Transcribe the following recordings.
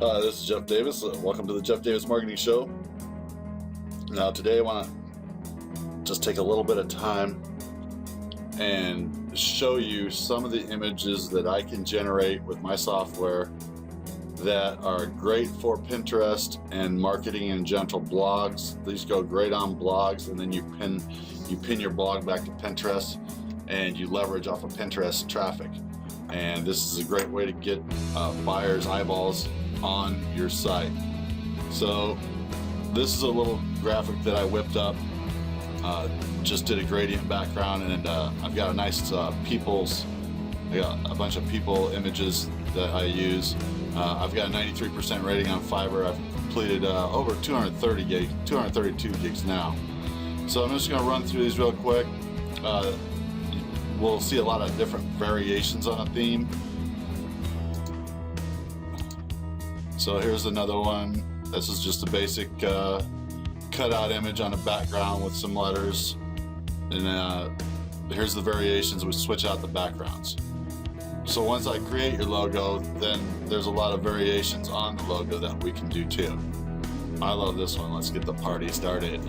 This is Jeff Davis. Welcome to the Jeff Davis Marketing Show. Now today I want to just take a little bit of time and show you some of the images that I can generate with my software that are great for Pinterest and marketing and gentle blogs. These go great on blogs, and then you pin your blog back to Pinterest and you leverage off of Pinterest traffic. And this is a great way to get buyers' eyeballs on your site. So this is a little graphic that I whipped up. Just did a gradient background, and I've got a nice I got a bunch of people images that I use. I've got a 93% rating on Fiverr. I've completed over 232 gigs now. So I'm just going to run through these real quick. We'll see a lot of different variations on a theme. So here's another one. This is just a basic cutout image on a background with some letters. And here's the variations. We switch out the backgrounds. So once I create your logo, then there's a lot of variations on the logo that we can do too. I love this one. Let's get the party started.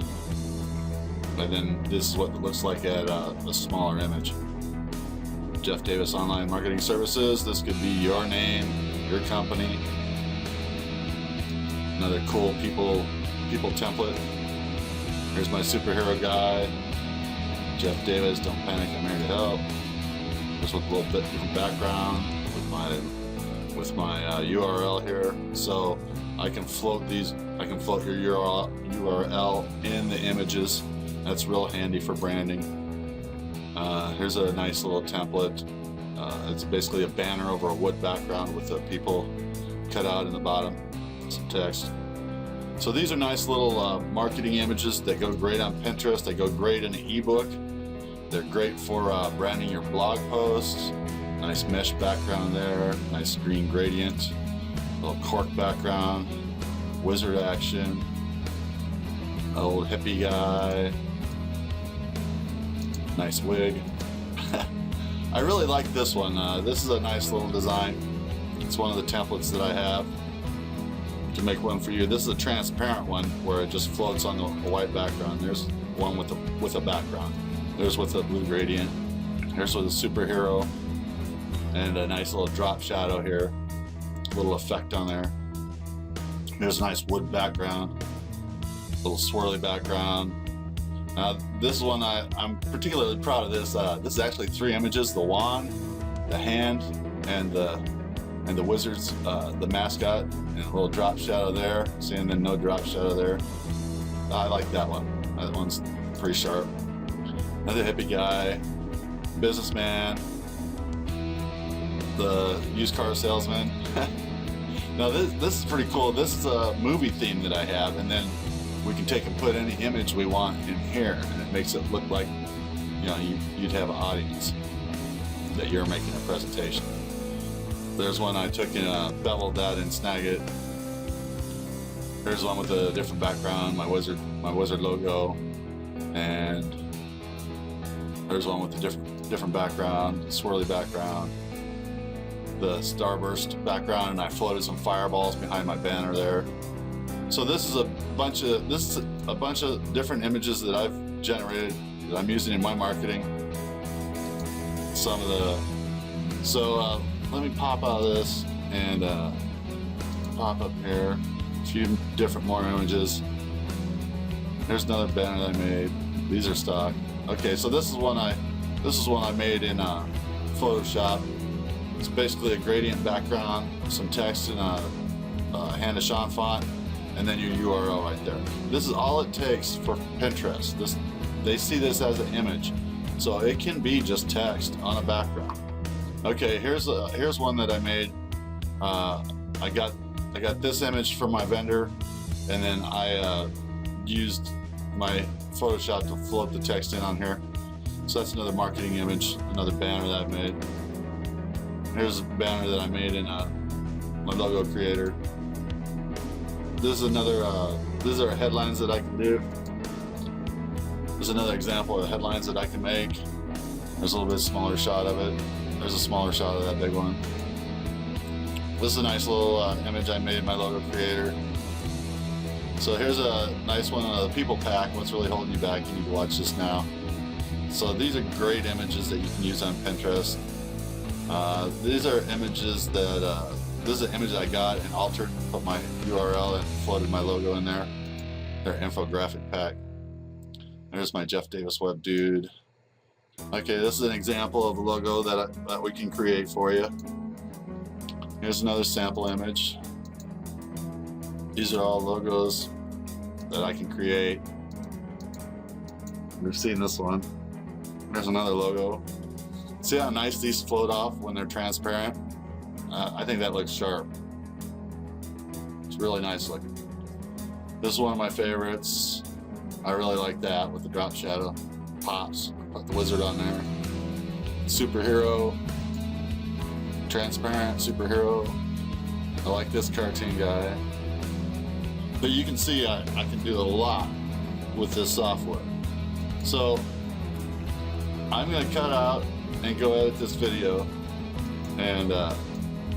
And then this is what it looks like at a smaller image. Jeff Davis Online Marketing Services. This could be your name, your company. Another cool people template. Here's my superhero guy. Jeff Davis, don't panic, I'm here to help. Just with a little bit different background with my URL here. So I can float these. I can float your URL in the images. That's real handy for branding. Here's a nice little template. It's basically a banner over a wood background with the people cut out in the bottom, some text. So these are nice little marketing images that go great on Pinterest. They go great in an ebook. They're great for branding your blog posts. Nice mesh background there, nice green gradient, little cork background, wizard action, old hippie guy, nice wig. I really like this one. This is a nice little design. It's one of the templates that I have to make one for you. This is a transparent one where it just floats on a white background. There's one with a background. There's with a blue gradient. Here's with a superhero and a nice little drop shadow here. A little effect on there. There's a nice wood background. A little swirly background. This one I'm particularly proud of this. This is actually 3 images: the wand, the hand, and the wizard's the mascot, and a little drop shadow there. See, and then no drop shadow there. I like that one. That one's pretty sharp. Another hippie guy, businessman, the used car salesman. Now this is pretty cool. This is a movie theme that I have, and then we can take and put any image we want in here, and it makes it look like you'd have an audience that you're making a presentation. There's one I took and beveled that in Snagit. There's one with a different background, my wizard logo, and there's one with a different background, swirly background, the starburst background, and I floated some fireballs behind my banner there. So this is a bunch of different images that I've generated that I'm using in my marketing. Let me pop out of this and pop up here a few different more images. There's another banner that I made. These are stock. Okay, so this is one I made in Photoshop. It's basically a gradient background, some text in a Hand-to-Sean font, and then your URL right there. This is all it takes for Pinterest. They see this as an image, so it can be just text on a background. Okay, here's one that I made. I got this image from my vendor, and then I used my Photoshop to float the text in on here. So that's another marketing image, another banner that I made. Here's a banner that I made in my logo creator. This is another. These are headlines that I can do. There's another example of headlines that I can make. There's a little bit smaller shot of it. There's a smaller shot of that big one. This is a nice little image I made in my logo creator. So here's a nice one of the people pack. What's really holding you back? You need to watch this now. So these are great images that you can use on Pinterest. These are images that, this is an image that I got and altered, put my URL and floated my logo in there. Their infographic pack. There's my Jeff Davis Web dude. Okay, this is an example of a logo that we can create for you. Here's another sample image. These are all logos that I can create. We've seen this one. There's another logo. See how nice these float off when they're transparent? I think that looks sharp. It's really nice looking. This is one of my favorites. I really like that with the drop shadow. Pops. Put the wizard on there. Superhero. Transparent superhero. I like this cartoon guy. But you can see I can do a lot with this software. So I'm going to cut out and go edit this video, and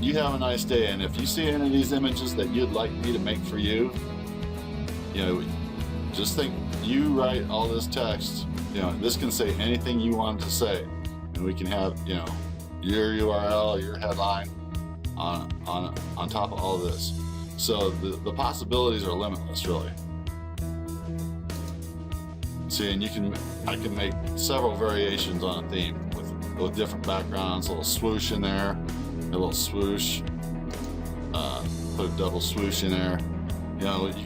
you have a nice day. And if you see any of these images that you'd like me to make for you, just think, you write all this text, this can say anything you want it to say, and we can have, your URL, your headline on top of all this. So the possibilities are limitless, really. See, and I can make several variations on a theme with different backgrounds. A little swoosh in there, a little swoosh. Put a double swoosh in there.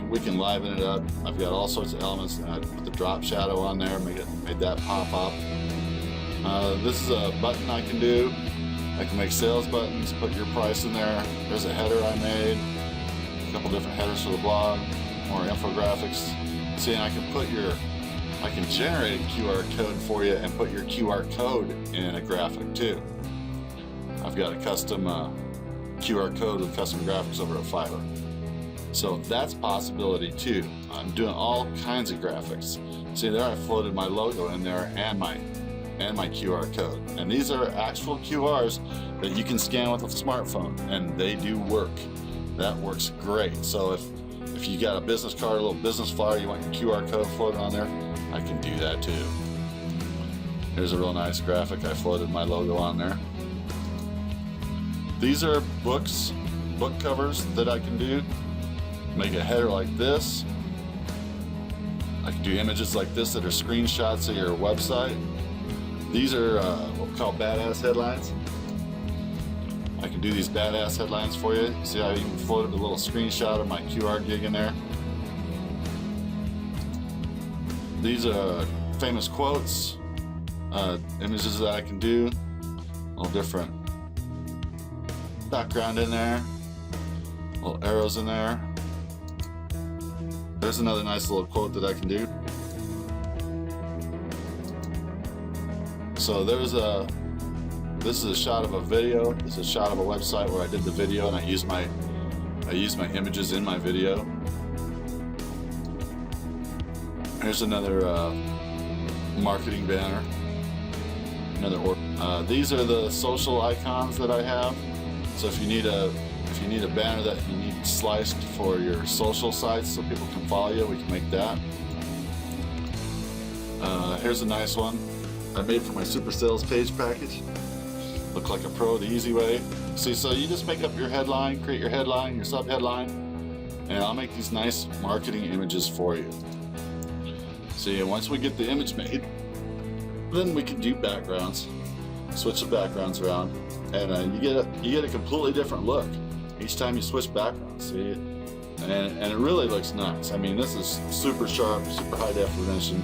We can liven it up. I've got all sorts of elements. And I put the drop shadow on there, made that pop up. This is a button I can do. I can make sales buttons, put your price in there. There's a header I made. A couple different headers for the blog, more infographics. See, and I can generate a QR code for you and put your QR code in a graphic too. I've got a custom QR code with custom graphics over at Fiverr. So that's a possibility too. I'm doing all kinds of graphics. See, there I floated my logo in there and my QR code. And these are actual QRs that you can scan with a smartphone, and they do work. That works great. So if you got a business card, a little business flyer, you want your QR code floated on there, I can do that too. Here's a real nice graphic. I floated my logo on there. These are book covers that I can do. Make a header like this. I can do images like this that are screenshots of your website. These are what we call badass headlines. I can do these badass headlines for you. See how I even floated a little screenshot of my QR gig in there. These are famous quotes, images that I can do. A little different background in there, little arrows in there. There's another nice little quote that I can do. So this is a shot of a video. This is a shot of a website where I did the video, and I used my images in my video. Here's another marketing banner. These are the social icons that I have. So if you need a banner that you need sliced for your social sites so people can follow you, we can make that. Here's a nice one I made for my super sales page package. Look like a pro the easy way. See, so you just make up your headline, create your headline, your sub-headline, and I'll make these nice marketing images for you. See, and once we get the image made, then we can do backgrounds. Switch the backgrounds around, and you get a completely different look each time you switch backgrounds. See, and it really looks nice. I mean, this is super sharp, super high definition.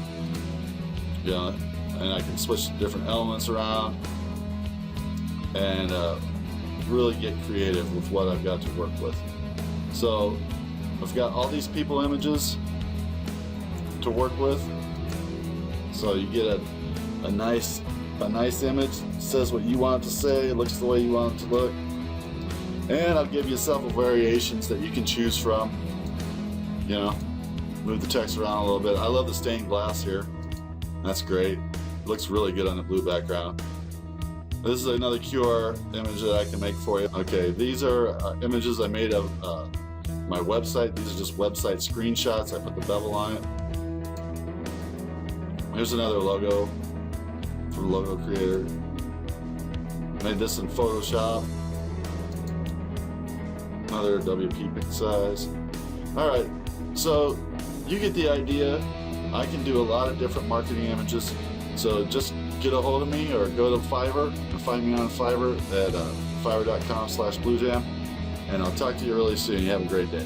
And I can switch different elements around and really get creative with what I've got to work with. So I've got all these people images to work with. So you get a nice image, says what you want it to say, it looks the way you want it to look. And I'll give you several variations that you can choose from. Move the text around a little bit. I love the stained glass here. That's great. It looks really good on the blue background. This is another QR image that I can make for you. Okay, these are images I made of my website. These are just website screenshots. I put the bevel on it. Here's another logo from Logo Creator. Made this in Photoshop. Another WP pick size. Alright, so you get the idea. I can do a lot of different marketing images. So just get a hold of me or go to Fiverr and find me on Fiverr at fiverr.com/blujam. And I'll talk to you really soon. You have a great day.